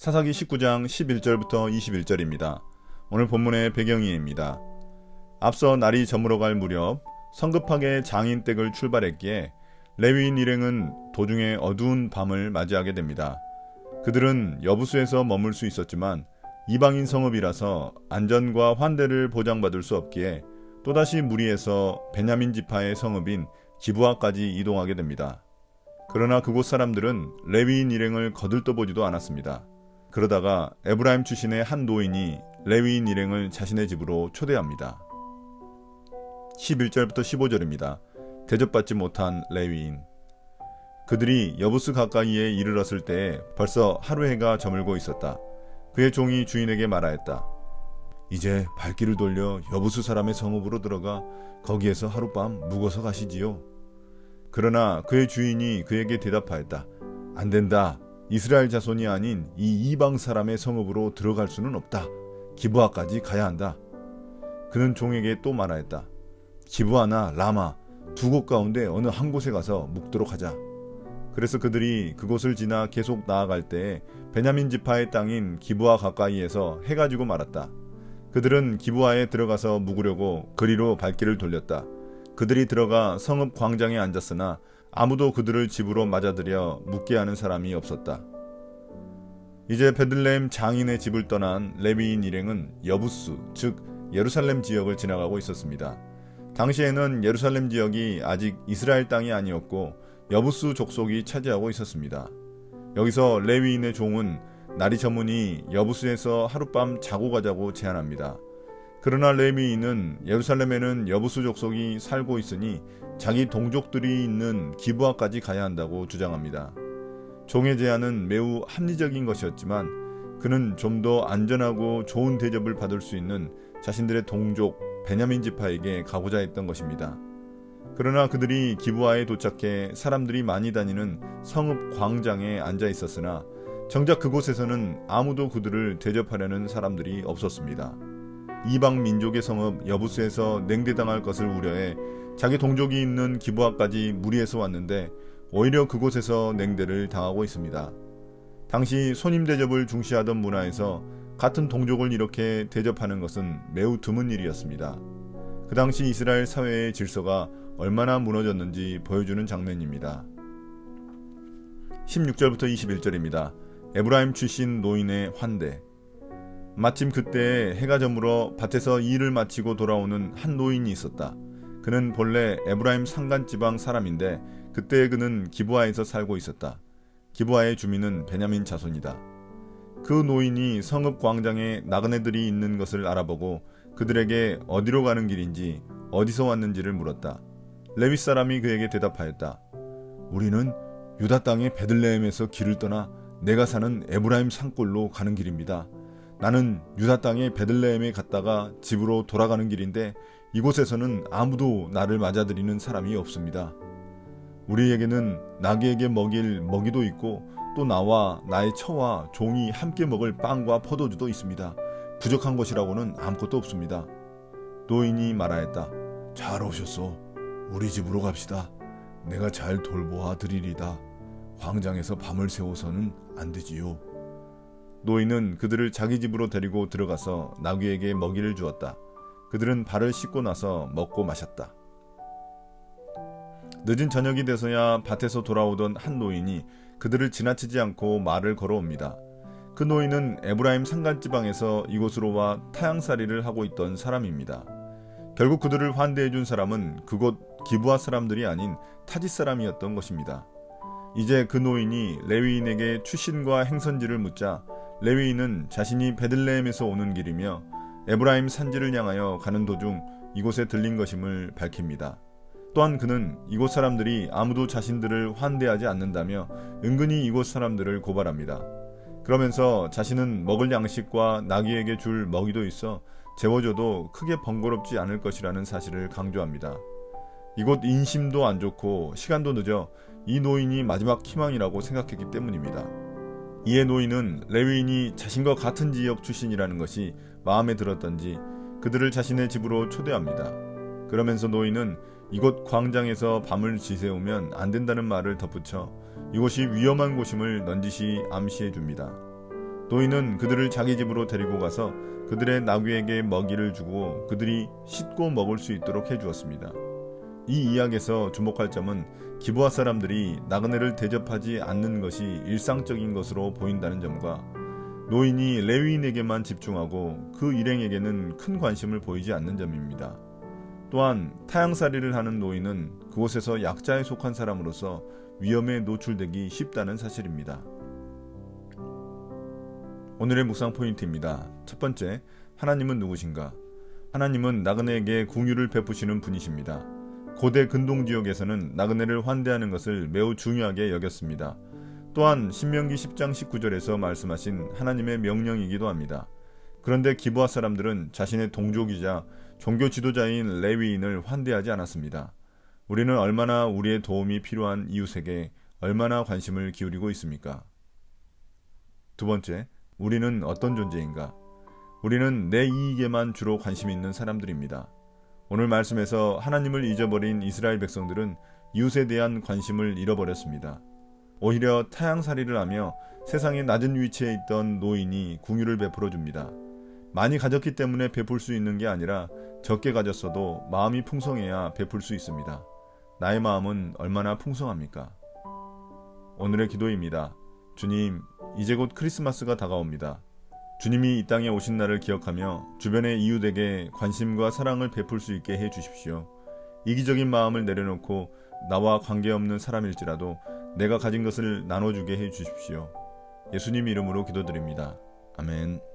사사기 19장 11절부터 21절입니다. 오늘 본문의 배경이입니다. 앞서 날이 저물어갈 무렵 성급하게 장인댁을 출발했기에 레위인 일행은 도중에 어두운 밤을 맞이하게 됩니다. 그들은 여부수에서 머물 수 있었지만 이방인 성읍이라서 안전과 환대를 보장받을 수 없기에 또다시 무리해서 베냐민 지파의 성읍인 기브아까지 이동하게 됩니다. 그러나 그곳 사람들은 레위인 일행을 거들떠보지도 않았습니다. 그러다가 에브라임 출신의 한 노인이 레위인 일행을 자신의 집으로 초대합니다. 11절부터 15절입니다. 대접받지 못한 레위인. 그들이 여부스 가까이에 이르렀을 때에 벌써 하루 해가 저물고 있었다. 그의 종이 주인에게 말하였다. 이제 발길을 돌려 여부스 사람의 성읍으로 들어가 거기에서 하룻밤 묵어서 가시지요. 그러나 그의 주인이 그에게 대답하였다. 안 된다. 이스라엘 자손이 아닌 이 이방 사람의 성읍으로 들어갈 수는 없다. 기브아까지 가야 한다. 그는 종에게 또 말하였다. 기브아나 라마 두 곳 가운데 어느 한 곳에 가서 묵도록 하자. 그래서 그들이 그곳을 지나 계속 나아갈 때에 베냐민 지파의 땅인 기브아 가까이에서 해가 지고 말았다. 그들은 기브아에 들어가서 묵으려고 그리로 발길을 돌렸다. 그들이 들어가 성읍 광장에 앉았으나 아무도 그들을 집으로 맞아들여 묵게 하는 사람이 없었다. 이제 베들레헴 장인의 집을 떠난 레위인 일행은 여부수, 즉 예루살렘 지역을 지나가고 있었습니다. 당시에는 예루살렘 지역이 아직 이스라엘 땅이 아니었고 여부수 족속이 차지하고 있었습니다. 여기서 레위인의 종은 날이 저무니 여부수에서 하룻밤 자고 가자고 제안합니다. 그러나 레위인은 예루살렘에는 여부수 족속이 살고 있으니 자기 동족들이 있는 기브아까지 가야 한다고 주장합니다. 종의 제안은 매우 합리적인 것이었지만 그는 좀 더 안전하고 좋은 대접을 받을 수 있는 자신들의 동족 베냐민 지파에게 가고자 했던 것입니다. 그러나 그들이 기브아에 도착해 사람들이 많이 다니는 성읍 광장에 앉아 있었으나 정작 그곳에서는 아무도 그들을 대접하려는 사람들이 없었습니다. 이방 민족의 성읍 여부스에서 냉대당할 것을 우려해 자기 동족이 있는 기브아까지 무리해서 왔는데 오히려 그곳에서 냉대를 당하고 있습니다. 당시 손님 대접을 중시하던 문화에서 같은 동족을 이렇게 대접하는 것은 매우 드문 일이었습니다. 그 당시 이스라엘 사회의 질서가 얼마나 무너졌는지 보여주는 장면입니다. 16절부터 21절입니다. 에브라임 출신 노인의 환대. 마침 그때에 해가 저물어 밭에서 일을 마치고 돌아오는 한 노인이 있었다. 그는 본래 에브라임 산간지방 사람인데 그때 그는 기브아에서 살고 있었다. 기브아의 주민은 베냐민 자손이다. 그 노인이 성읍 광장에 나그네들이 있는 것을 알아보고 그들에게 어디로 가는 길인지 어디서 왔는지를 물었다. 레위 사람이 그에게 대답하였다. 우리는 유다 땅의 베들레헴에서 길을 떠나 내가 사는 에브라임 산골로 가는 길입니다. 나는 유다 땅의 베들레헴에 갔다가 집으로 돌아가는 길인데 이곳에서는 아무도 나를 맞아들이는 사람이 없습니다. 우리에게는 나귀에게 먹일 먹이도 있고 또 나와 나의 처와 종이 함께 먹을 빵과 포도주도 있습니다. 부족한 것이라고는 아무것도 없습니다. 노인이 말하였다. 잘 오셨소. 우리 집으로 갑시다. 내가 잘 돌보아 드리리다. 광장에서 밤을 새워서는 안 되지요. 노인은 그들을 자기 집으로 데리고 들어가서 나귀에게 먹이를 주었다. 그들은 발을 씻고 나서 먹고 마셨다. 늦은 저녁이 돼서야 밭에서 돌아오던 한 노인이 그들을 지나치지 않고 말을 걸어옵니다. 그 노인은 에브라임 산간지방에서 이곳으로 와 타향살이를 하고 있던 사람입니다. 결국 그들을 환대해준 사람은 그곳 기브아 사람들이 아닌 타짓 사람이었던 것입니다. 이제 그 노인이 레위인에게 출신과 행선지를 묻자 레위인은 자신이 베들레헴에서 오는 길이며 에브라임 산지를 향하여 가는 도중 이곳에 들린 것임을 밝힙니다. 또한 그는 이곳 사람들이 아무도 자신들을 환대하지 않는다며 은근히 이곳 사람들을 고발합니다. 그러면서 자신은 먹을 양식과 나귀에게 줄 먹이도 있어 재워줘도 크게 번거롭지 않을 것이라는 사실을 강조합니다. 이곳 인심도 안 좋고 시간도 늦어 이 노인이 마지막 희망이라고 생각했기 때문입니다. 이에 노인은 레위인이 자신과 같은 지역 출신이라는 것이 마음에 들었던지 그들을 자신의 집으로 초대합니다. 그러면서 노인은 이곳 광장에서 밤을 지새우면 안 된다는 말을 덧붙여 이곳이 위험한 곳임을 넌지시 암시해 줍니다. 노인은 그들을 자기 집으로 데리고 가서 그들의 나귀에게 먹이를 주고 그들이 씻고 먹을 수 있도록 해주었습니다. 이 이야기에서 주목할 점은 기브아 사람들이 나그네를 대접하지 않는 것이 일상적인 것으로 보인다는 점과 노인이 레위인에게만 집중하고 그 일행에게는 큰 관심을 보이지 않는 점입니다. 또한 타향살이를 하는 노인은 그곳에서 약자에 속한 사람으로서 위험에 노출되기 쉽다는 사실입니다. 오늘의 묵상 포인트입니다. 첫 번째, 하나님은 누구신가? 하나님은 나그네에게 긍휼을 베푸시는 분이십니다. 고대 근동 지역에서는 나그네를 환대하는 것을 매우 중요하게 여겼습니다. 또한 신명기 10장 19절에서 말씀하신 하나님의 명령이기도 합니다. 그런데 기브아 사람들은 자신의 동족이자 종교 지도자인 레위인을 환대하지 않았습니다. 우리는 얼마나 우리의 도움이 필요한 이웃에게 얼마나 관심을 기울이고 있습니까? 두 번째, 우리는 어떤 존재인가? 우리는 내 이익에만 주로 관심이 있는 사람들입니다. 오늘 말씀에서 하나님을 잊어버린 이스라엘 백성들은 이웃에 대한 관심을 잃어버렸습니다. 오히려 타향살이를 하며 세상의 낮은 위치에 있던 노인이 긍휼을 베풀어 줍니다. 많이 가졌기 때문에 베풀 수 있는 게 아니라 적게 가졌어도 마음이 풍성해야 베풀 수 있습니다. 나의 마음은 얼마나 풍성합니까? 오늘의 기도입니다. 주님, 이제 곧 크리스마스가 다가옵니다. 주님이 이 땅에 오신 날을 기억하며 주변의 이웃에게 관심과 사랑을 베풀 수 있게 해 주십시오. 이기적인 마음을 내려놓고 나와 관계없는 사람일지라도 내가 가진 것을 나눠주게 해 주십시오. 예수님 이름으로 기도드립니다. 아멘.